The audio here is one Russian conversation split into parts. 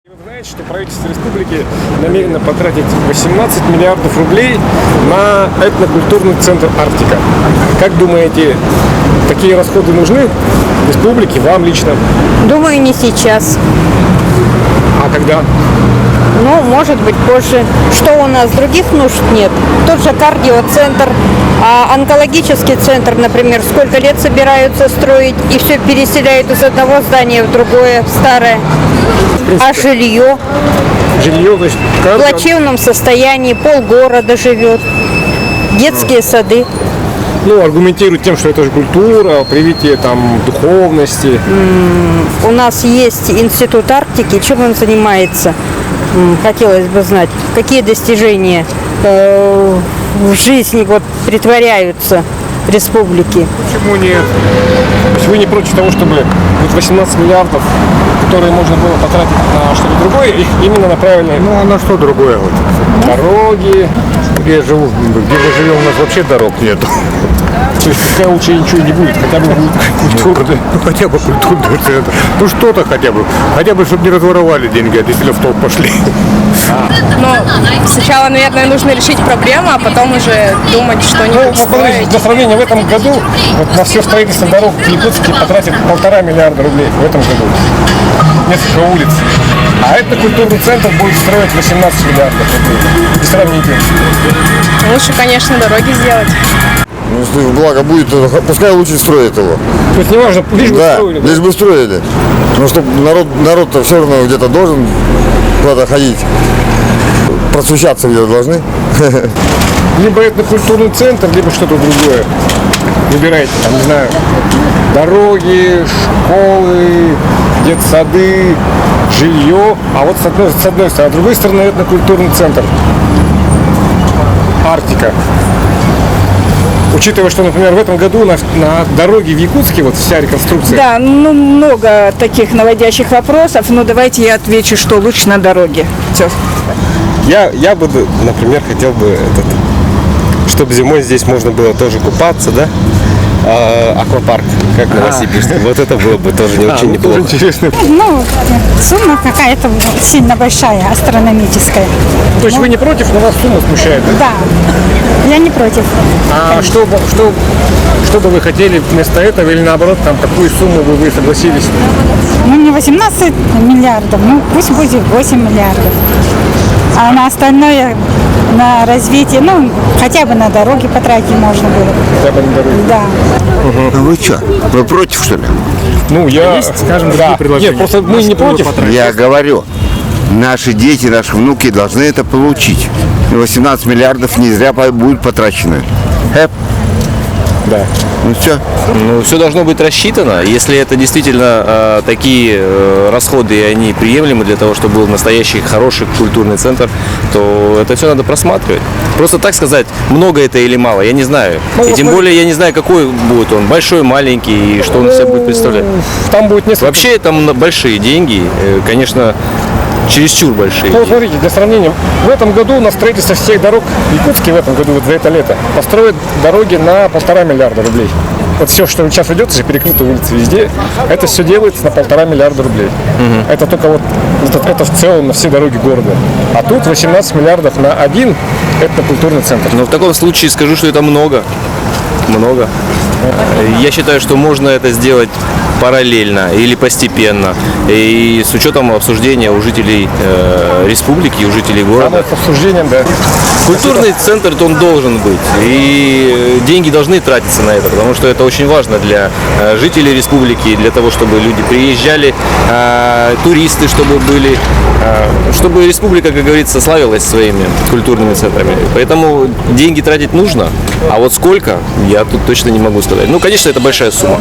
Вы знаете, что правительство республики намерено потратить 18 миллиардов рублей на этнокультурный центр «Арктика». Как думаете, такие расходы нужны республике, вам лично? Думаю, не сейчас. А когда? Ну, может быть, позже. Что у нас, других нужд нет? Тот же кардиоцентр, а онкологический центр, например, сколько лет собираются строить, и все переселяют из одного здания в другое, в старое. А жилье? Жилье, значит, В плачевном состоянии, полгорода живет. Детские сады. Ну, аргументируют тем, что это же культура, привитие там духовности. У нас есть институт Арктики. Чем он занимается? Хотелось бы знать, какие достижения в жизни вот притворяются в республике. Почему нет? То есть вы не против того, чтобы вот 18 миллиардов, которые можно было потратить на что-то другое, их именно направили? Ну а на что другое? Вот. Дороги. Где я живу, где мы живем, у нас вообще дорог нету. То есть пускай лучше ничего не будет, хотя бы будет культурный. Ну хотя бы культурный центр. Ну что-то хотя бы. Хотя бы, чтобы не разворовали деньги, а действительно в толк пошли. Но сначала, наверное, нужно решить проблему, а потом уже думать, что-нибудь строить. Для сравнения, в этом году вот, на все строительство дорог в Якутске потратят 1,5 миллиарда рублей в этом году. Несколько улиц. А это культурный центр будет строить 18 миллиардов рублей. И сравните. Лучше, конечно, дороги сделать. Ну, если благо будет, то пускай лучше строят его. То есть неважно, лишь бы Да, строили. лишь бы строили. Но чтобы народ-то все равно где-то должен куда-то ходить. Просвещаться где-то должны. Либо это культурный центр, либо что-то другое. Выбирайте, там, не знаю, дороги, школы, детсады, жилье. А вот с одной стороны, а с другой стороны, это культурный центр. Арктика. Учитывая, что, например, в этом году на дороге в Якутске, вот вся реконструкция. Да, ну много таких наводящих вопросов, но давайте я отвечу, что лучше на дороге. Все. Я бы, например, хотел бы чтобы зимой здесь можно было тоже купаться, да? Аквапарк, как в Новосибирске. Вот это было бы тоже не очень неплохо. Интересно. Ну, сумма какая-то сильно большая, астрономическая. То есть вы не против, но вас сумма смущает? Да? Да, я не против. А что бы вы хотели вместо этого или наоборот, там, какую сумму вы согласились? Ну, не 18 миллиардов, ну, пусть будет 8 миллиардов. А на остальное, на развитие, ну, хотя бы на дороге потратить можно было. Хотя бы на дороге. Да. Вы что, вы против, что ли? Ну, я, скажем, да. Нет, просто мы не против. Я говорю, наши дети, наши внуки должны это получить. 18 миллиардов не зря будут потрачены. Да. Ну все. Ну, все должно быть рассчитано. Если это действительно такие расходы, и они приемлемы для того, чтобы был настоящий хороший культурный центр, то это все надо просматривать. Просто так сказать, много это или мало, я не знаю. И тем более я не знаю, какой будет он, большой, маленький, и что он из себя будет представлять. Там будет несколько. Вообще там большие деньги, конечно, чересчур большие. Ну, вот смотрите, для сравнения, в этом году на строительство всех дорог в Якутске в этом году, вот за это лето, построят дороги на 1,5 миллиарда рублей. Вот все, что сейчас идет, уже перекрыты улицы везде, это все делается на 1,5 миллиарда рублей. Это только вот, это в целом на все дороги города. А тут 18 миллиардов на один этнокультурный центр. Но в таком случае скажу, что это много. Много. Я считаю, что можно это сделать параллельно или постепенно. И с учетом обсуждения у жителей республики, у жителей города. С обсуждением, да. Культурный центр, он должен быть. И деньги должны тратиться на это, потому что это очень важно для жителей республики, для того, чтобы люди приезжали, туристы, чтобы были, чтобы республика, как говорится, славилась своими культурными центрами. Поэтому деньги тратить нужно, а вот сколько, я тут точно не могу сказать. Ну, конечно, это большая сумма.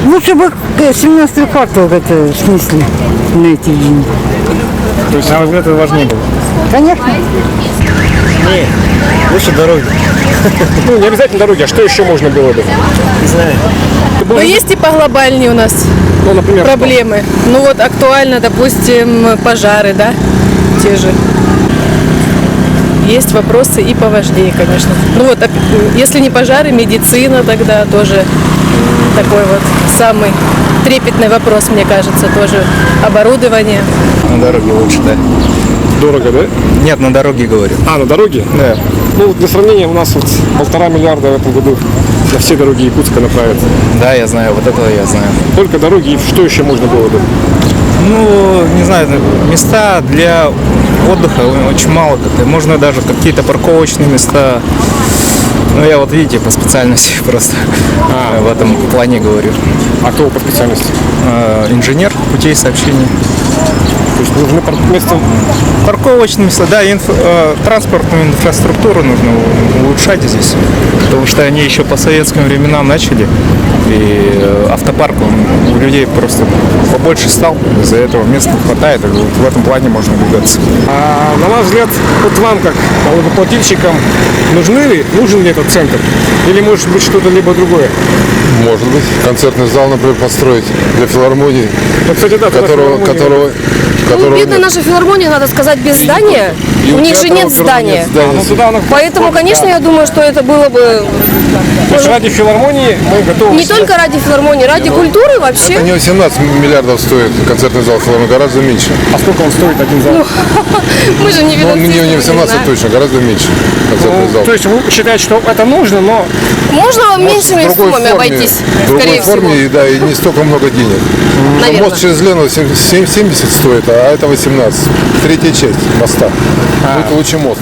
Лучше бы 17-й квартал это снесли на эти деньги. То есть, на ваш взгляд, это важнее было? Конечно. Нет, лучше дороги. Ну, не обязательно дороги, а что еще можно было бы? Не знаю. Но есть и поглобальнее у нас Ну, например, проблемы. Ну вот актуально, допустим, пожары, да, те же. Есть вопросы и поважнее, конечно. Ну вот, если не пожары, медицина тогда тоже такой вот самый трепетный вопрос, мне кажется, тоже оборудование. На дороге лучше, да. Дорого, да? Нет, на дороге говорю. А, на дороге? Да. Ну, вот для сравнения, у нас вот 1,5 миллиарда в этом году на все дороги Якутска направят. Да, я знаю, вот этого я знаю. Только дороги, и что еще можно было бы? Ну, не знаю, места для отдыха очень мало как-то. Можно даже какие-то парковочные места. Ну, я вот, видите, по специальности просто в этом плане говорю. А кто по специальности? Инженер путей сообщения. То есть нужны места. Парковочные места, да, транспортную инфраструктуру нужно улучшать здесь, потому что они еще по советским временам начали, и автопарк у людей просто побольше стал, из-за этого места не хватает, и вот в этом плане можно двигаться. А на ваш взгляд, вот вам как налогоплательщикам нужен ли этот центр? Или может быть что-то либо другое? Может быть, концертный зал, например, построить для филармонии, Ну, кстати, да, которого Бедная наша филармония, надо сказать, без здания. У них же нет здания. ну, туда она Поэтому, конечно, я думаю, что это было бы То есть ради филармонии мы готовы. не только ради филармонии, ради культуры вообще. не 18 миллиардов стоит концертный зал филармонии, гораздо меньше. А сколько он стоит один зал? Мы же не Ну, финансисты. не 18 знаем. точно, гораздо меньше концертный зал. То есть вы считаете, что это нужно, но Можно меньшими В другой суммами форме, обойтись, в другой скорее всего. форме, и, да, и не столько много денег. Наверно. Мост через Лену 70 стоит, а это 18. Третья часть моста. Будет лучше мост.